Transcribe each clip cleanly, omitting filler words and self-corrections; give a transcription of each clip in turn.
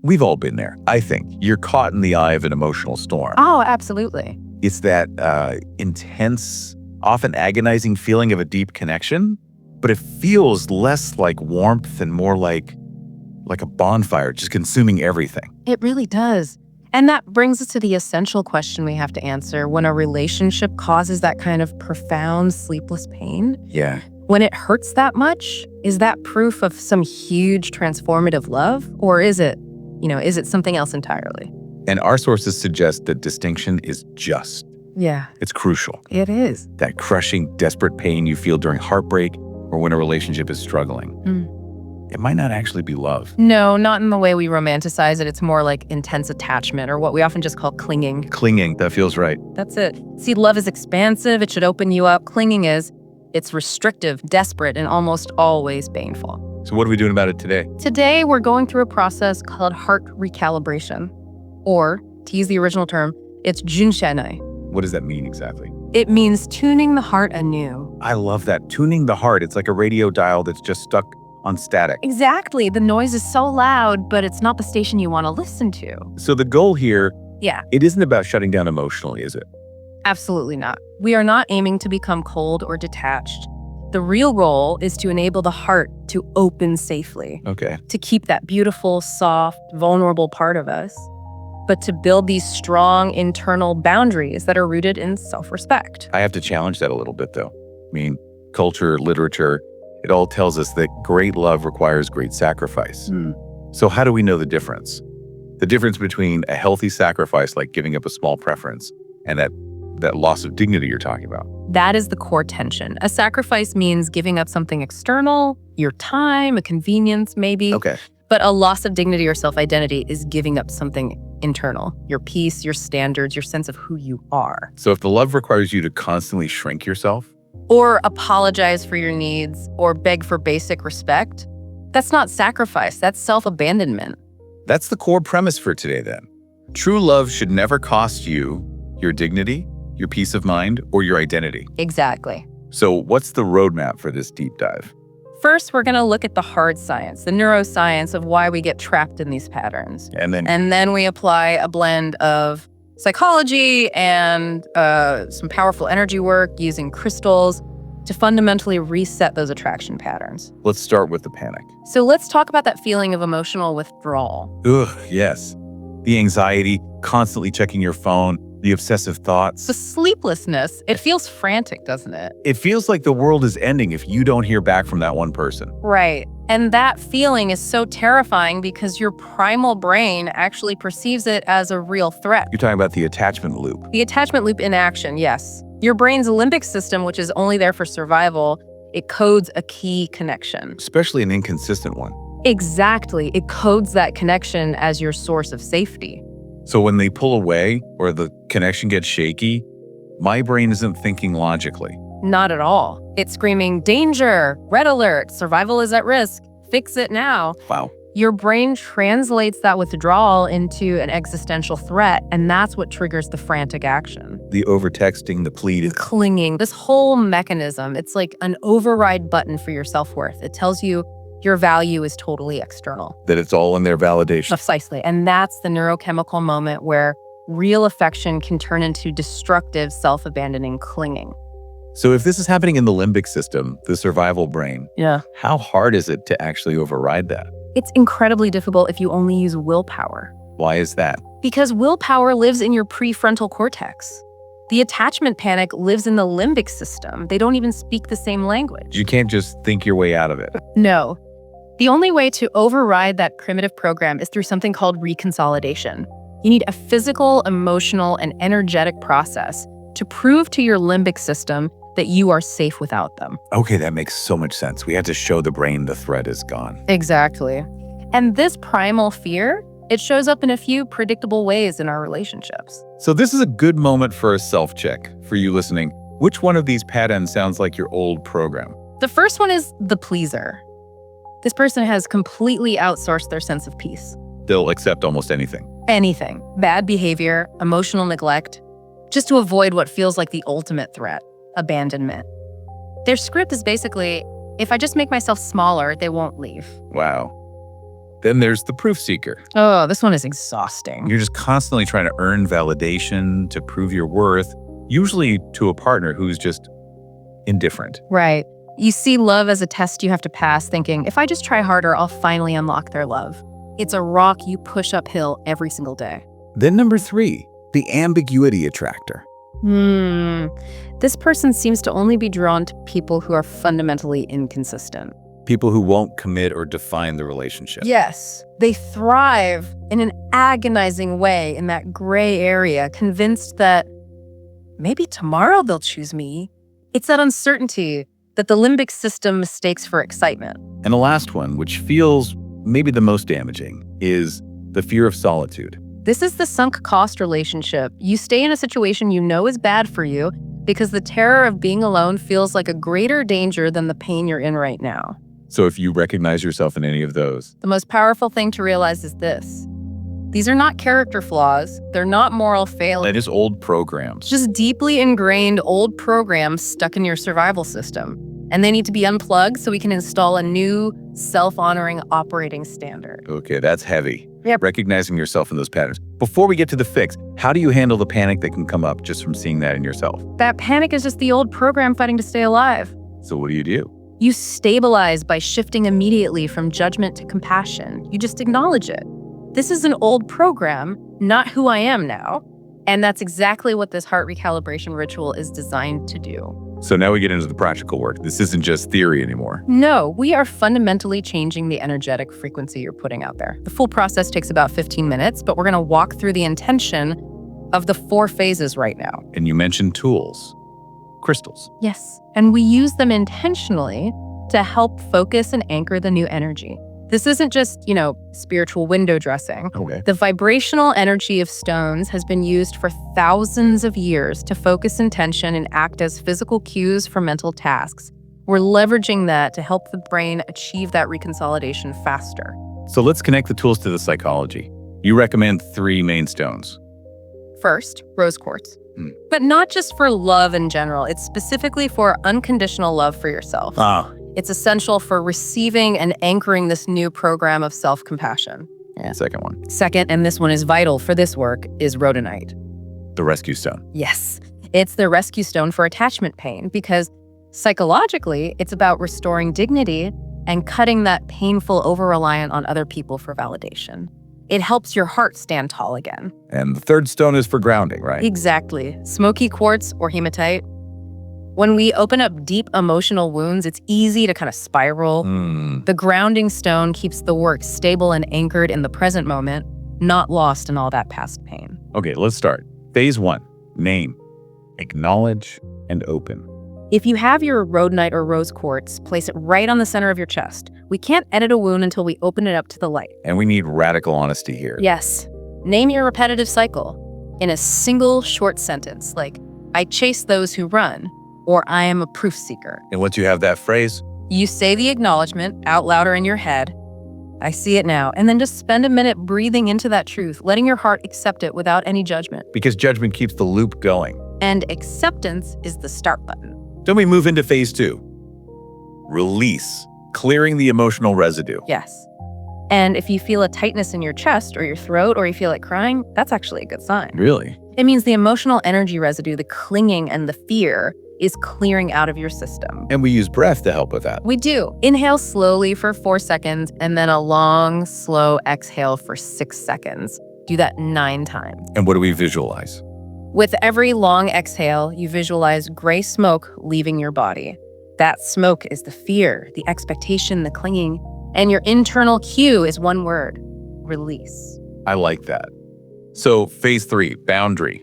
We've all been there, I think. You're caught in the eye of an emotional storm. Oh, absolutely. It's that intense, often agonizing feeling of a deep connection, but it feels less like warmth and more like a bonfire just consuming everything. It really does. And that brings us to the essential question we have to answer when a relationship causes that kind of profound sleepless pain. Yeah. When it hurts that much, is that proof of some huge transformative love? Or is it something else entirely? And our sources suggest that distinction is just. Yeah. It's crucial. It is. That crushing, desperate pain you feel during heartbreak or when a relationship is struggling. It might not actually be love. No, not in the way we romanticize it. It's more like intense attachment, or what we often just call clinging. Clinging, that feels right. That's it. See, love is expansive. It should open you up. Clinging it's restrictive, desperate, and almost always painful. So what are we doing about it today? Today, we're going through a process called Heart Recalibration. Or, to use the original term, it's junxianai. What does that mean exactly? It means tuning the heart anew. I love that. Tuning the heart. It's like a radio dial that's just stuck on static. Exactly. The noise is so loud, but it's not the station you want to listen to. So the goal here, Yeah. it isn't about shutting down emotionally, is it? Absolutely not. We are not aiming to become cold or detached. The real goal is to enable the heart to open safely, Okay. to keep that beautiful, soft, vulnerable part of us, but to build these strong internal boundaries that are rooted in self-respect. I have to challenge that a little bit, though. I mean, culture, literature, it all tells us that great love requires great sacrifice. So how do we know the difference? The difference between a healthy sacrifice, like giving up a small preference, and that loss of dignity you're talking about. That is the core tension. A sacrifice means giving up something external, your time, a convenience maybe. Okay. But a loss of dignity or self-identity is giving up something internal, your peace, your standards, your sense of who you are. So if the love requires you to constantly shrink yourself, Or apologize for your needs, or beg for basic respect, that's not sacrifice, that's self-abandonment. that's the core premise for today then. True love should never cost you your dignity, your peace of mind, or your identity. Exactly. So what's the roadmap for this deep dive? First, we're going to look at the hard science, the neuroscience of why we get trapped in these patterns. And then we apply a blend of psychology and some powerful energy work using crystals to fundamentally reset those attraction patterns. let's start with the panic. So let's talk about that feeling of emotional withdrawal. Ugh, yes. The anxiety, constantly checking your phone, the obsessive thoughts. The sleeplessness, it feels frantic, doesn't it? It feels like the world is ending if you don't hear back from that one person. Right. And that feeling is so terrifying because your primal brain actually perceives it as a real threat. You're talking about the attachment loop. The attachment loop in action, yes. Your brain's limbic system, which is only there for survival, it codes a key connection. Especially an inconsistent one. Exactly. It codes that connection as your source of safety. So when they pull away or the connection gets shaky, my brain isn't thinking logically. Not at all. It's screaming, danger, red alert, survival is at risk, fix it now. Wow. Your brain translates that withdrawal into an existential threat, and that's what triggers the frantic action. The overtexting, the pleading. Clinging, this whole mechanism, it's like an override button for your self-worth. It tells you your value is totally external. That it's all in their validation. Precisely. And that's the neurochemical moment where real affection can turn into destructive, self-abandoning clinging. So if this is happening in the limbic system, the survival brain, Yeah. how hard is it to actually override that? It's incredibly difficult if you only use willpower. Why is that? Because willpower lives in your prefrontal cortex. The attachment panic lives in the limbic system. They don't even speak the same language. You can't just think your way out of it. No. The only way to override that primitive program is through something called reconsolidation. You need a physical, emotional, and energetic process to prove to your limbic system that you are safe without them. Okay, that makes so much sense. We have to show the brain the threat is gone. Exactly. And this primal fear, it shows up in a few predictable ways in our relationships. So this is a good moment for a self-check for you listening. Which one of these patterns sounds like your old program? The first one is the pleaser. This person has completely outsourced their sense of peace. They'll accept almost anything. Anything. Bad behavior, emotional neglect, just to avoid what feels like the ultimate threat, abandonment. Their script is basically, if I just make myself smaller, they won't leave. Wow. Then there's the proof seeker. Oh, this one is exhausting. You're just constantly trying to earn validation to prove your worth, usually to a partner who's just indifferent. Right. You see love as a test you have to pass, thinking, if I just try harder, I'll finally unlock their love. It's a rock you push uphill every single day. Then number 3, the ambiguity attractor. This person seems to only be drawn to people who are fundamentally inconsistent. People who won't commit or define the relationship. Yes. They thrive in an agonizing way in that gray area, convinced that maybe tomorrow they'll choose me. It's that uncertainty that the limbic system mistakes for excitement. And the last one, which feels maybe the most damaging, is the fear of solitude. This is the sunk cost relationship. You stay in a situation you know is bad for you because the terror of being alone feels like a greater danger than the pain you're in right now. So if you recognize yourself in any of those, The most powerful thing to realize is this. These are not character flaws. They're not moral failures. that is old programs. Just deeply ingrained old programs stuck in your survival system. And they need to be unplugged so we can install a new self-honoring operating standard. Okay, that's heavy. Yep. Recognizing yourself in those patterns. Before we get to the fix, how do you handle the panic that can come up just from seeing that in yourself? That panic is just the old program fighting to stay alive. So what do? You stabilize by shifting immediately from judgment to compassion. You just acknowledge it. This is an old program, not who I am now. And that's exactly what this heart recalibration ritual is designed to do. So now we get into the practical work. This isn't just theory anymore. No, we are fundamentally changing the energetic frequency you're putting out there. The full process takes about 15 minutes, but we're going to walk through the intention of the 4 phases right now. And you mentioned tools, crystals. Yes. And we use them intentionally to help focus and anchor the new energy. This isn't just, spiritual window dressing. Okay. The vibrational energy of stones has been used for thousands of years to focus intention and act as physical cues for mental tasks. We're leveraging that to help the brain achieve that reconsolidation faster. So let's connect the tools to the psychology. You recommend 3 main stones. First, rose quartz. But not just for love in general. It's specifically for unconditional love for yourself. It's essential for receiving and anchoring this new program of self-compassion. Second one, Second, and this one is vital for this work, is rhodonite. the rescue stone. Yes, it's the rescue stone for attachment pain because psychologically, it's about restoring dignity and cutting that painful over-reliance on other people for validation. It helps your heart stand tall again. And the third stone is for grounding, right? Exactly. Smoky quartz or hematite. When we open up deep emotional wounds, it's easy to kind of spiral. The grounding stone keeps the work stable and anchored in the present moment, not lost in all that past pain. Okay, let's start. Phase 1, name, acknowledge, and open. If you have your rhodonite or rose quartz, place it right on the center of your chest. We can't edit a wound until we open it up to the light. And we need radical honesty here. Yes. Name your repetitive cycle in a single short sentence, like, I chase those who run, or I am a proof seeker. And once you have that phrase, You say the acknowledgement out loud or in your head. I see it now. And then just spend a minute breathing into that truth, letting your heart accept it without any judgment. because judgment keeps the loop going. And acceptance is the start button. Then we move into phase 2, release, clearing the emotional residue. Yes. And if you feel a tightness in your chest or your throat, or you feel like crying, that's actually a good sign. Really? It means the emotional energy residue, the clinging and the fear, is clearing out of your system. And we use breath to help with that. We do. Inhale slowly for 4 seconds, and then a long, slow exhale for 6 seconds. Do that 9 times. And what do we visualize? With every long exhale, you visualize gray smoke leaving your body. That smoke is the fear, the expectation, the clinging, and your internal cue is one word: release. I like that. So phase 3, boundary.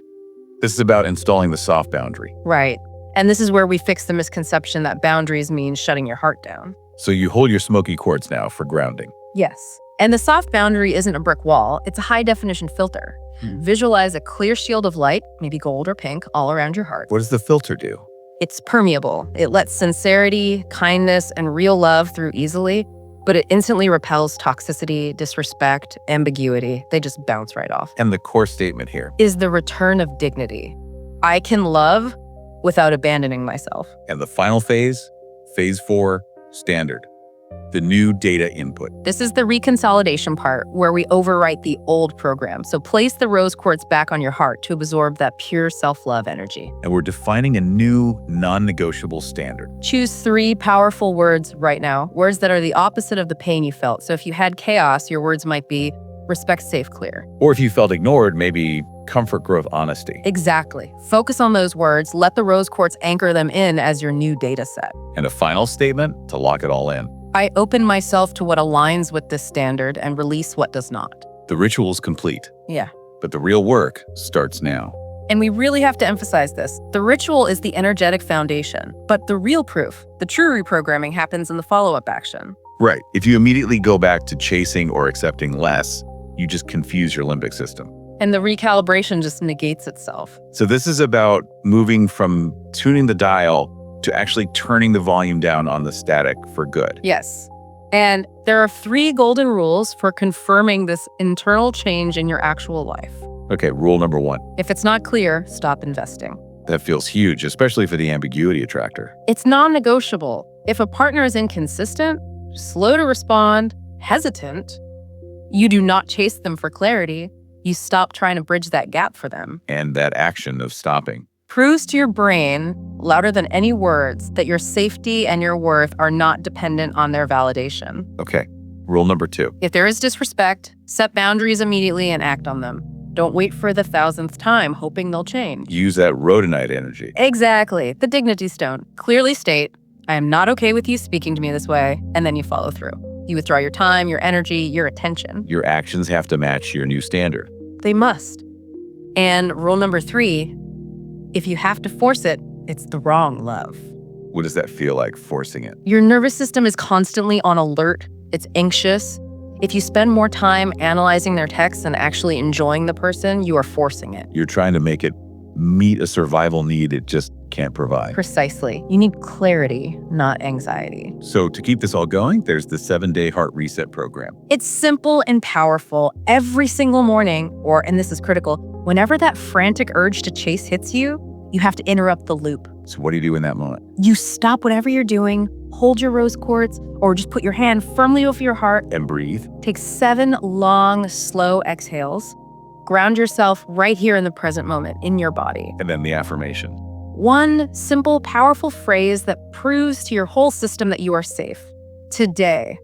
This is about installing the soft boundary. Right. And this is where we fix the misconception that boundaries mean shutting your heart down. So you hold your smoky quartz now for grounding. Yes. And the soft boundary isn't a brick wall, it's a high-definition filter. Visualize a clear shield of light, maybe gold or pink, all around your heart. What does the filter do? It's permeable. It lets sincerity, kindness, and real love through easily, but it instantly repels toxicity, disrespect, ambiguity. They just bounce right off. And the core statement here. Is the return of dignity. I can love without abandoning myself. And the final phase, phase 4, standard. the new data input. This is the reconsolidation part where we overwrite the old program. So place the rose quartz back on your heart to absorb that pure self-love energy. And we're defining a new non-negotiable standard. Choose 3 powerful words right now, words that are the opposite of the pain you felt. So if you had chaos, your words might be respect, safe, clear. Or if you felt ignored, maybe comfort, growth, honesty. Exactly. Focus on those words. Let the rose quartz anchor them in as your new data set. And a final statement to lock it all in. I open myself to what aligns with this standard and release what does not. The ritual's complete, Yeah. but the real work starts now. And we really have to emphasize this. The ritual is the energetic foundation, but the real proof, the true reprogramming, happens in the follow-up action. Right. If you immediately go back to chasing or accepting less, you just confuse your limbic system. And the recalibration just negates itself. So this is about moving from tuning the dial to actually turning the volume down on the static for good. Yes. And there are 3 golden rules for confirming this internal change in your actual life. Okay, rule number 1. If it's not clear, stop investing. That feels huge, especially for the ambiguity attractor. It's non-negotiable. If a partner is inconsistent, slow to respond, hesitant, you do not chase them for clarity. You stop trying to bridge that gap for them. And that action of stopping. Proves to your brain, louder than any words, that your safety and your worth are not dependent on their validation. Okay, rule number 2. If there is disrespect, set boundaries immediately and act on them. Don't wait for the 1,000th time, hoping they'll change. Use that rhodonite energy. Exactly. The dignity stone. Clearly state, I am not okay with you speaking to me this way, and then you follow through. You withdraw your time, your energy, your attention. Your actions have to match your new standard. They must. And rule number 3, if you have to force it, it's the wrong love. What does that feel like, forcing it? Your nervous system is constantly on alert. It's anxious. If you spend more time analyzing their texts and actually enjoying the person, you are forcing it. You're trying to make it meet a survival need it just can't provide. Precisely. You need clarity, not anxiety. So to keep this all going, there's the 7-day Heart Reset program. It's simple and powerful. Every single morning, and this is critical, whenever that frantic urge to chase hits you, you have to interrupt the loop. So what do you do in that moment? You stop whatever you're doing, hold your rose quartz, or just put your hand firmly over your heart. And breathe. Take 7 long, slow exhales. Ground yourself right here in the present moment, in your body. And then the affirmation. One simple, powerful phrase that proves to your whole system that you are safe. Today,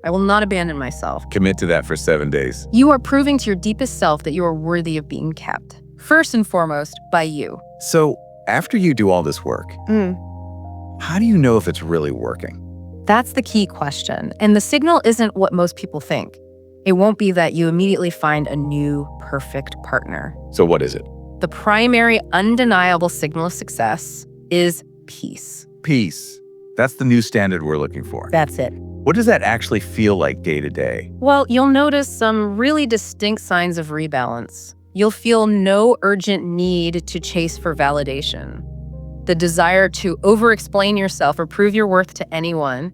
I will not abandon myself. Commit to that for 7 days. You are proving to your deepest self that you are worthy of being kept. First and foremost, by you. So after you do all this work, how do you know if it's really working? That's the key question. And the signal isn't what most people think. It won't be that you immediately find a new, perfect partner. So what is it? The primary, undeniable signal of success is peace. Peace. That's the new standard we're looking for. That's it. What does that actually feel like day to day? Well, you'll notice some really distinct signs of rebalance. You'll feel no urgent need to chase for validation. The desire to over-explain yourself or prove your worth to anyone,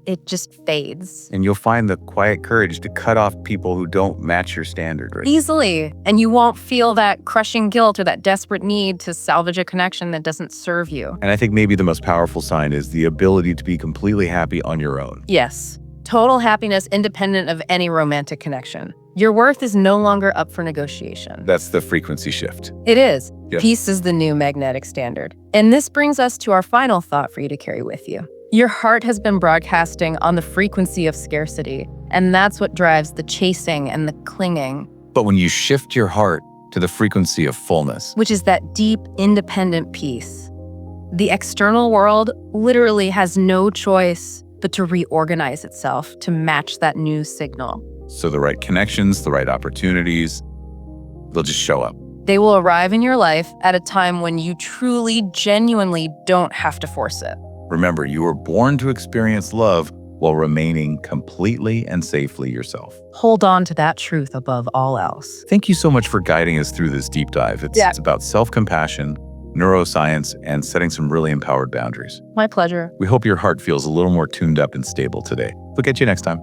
it just fades. And you'll find the quiet courage to cut off people who don't match your standard, right? Easily. And you won't feel that crushing guilt or that desperate need to salvage a connection that doesn't serve you. And I think maybe the most powerful sign is the ability to be completely happy on your own. Yes. Total happiness independent of any romantic connection. Your worth is no longer up for negotiation. That's the frequency shift. It is. Yeah. Peace is the new magnetic standard. And this brings us to our final thought for you to carry with you. Your heart has been broadcasting on the frequency of scarcity, and that's what drives the chasing and the clinging. But when you shift your heart to the frequency of fullness, Which is that deep, independent peace. The external world literally has no choice but to reorganize itself to match that new signal. so the right connections, the right opportunities, they'll just show up. They will arrive in your life at a time when you truly, genuinely don't have to force it. Remember, you were born to experience love while remaining completely and safely yourself. Hold on to that truth above all else. Thank you so much for guiding us through this deep dive. It's about self-compassion, neuroscience, and setting some really empowered boundaries. My pleasure. We hope your heart feels a little more tuned up and stable today. We'll get you next time.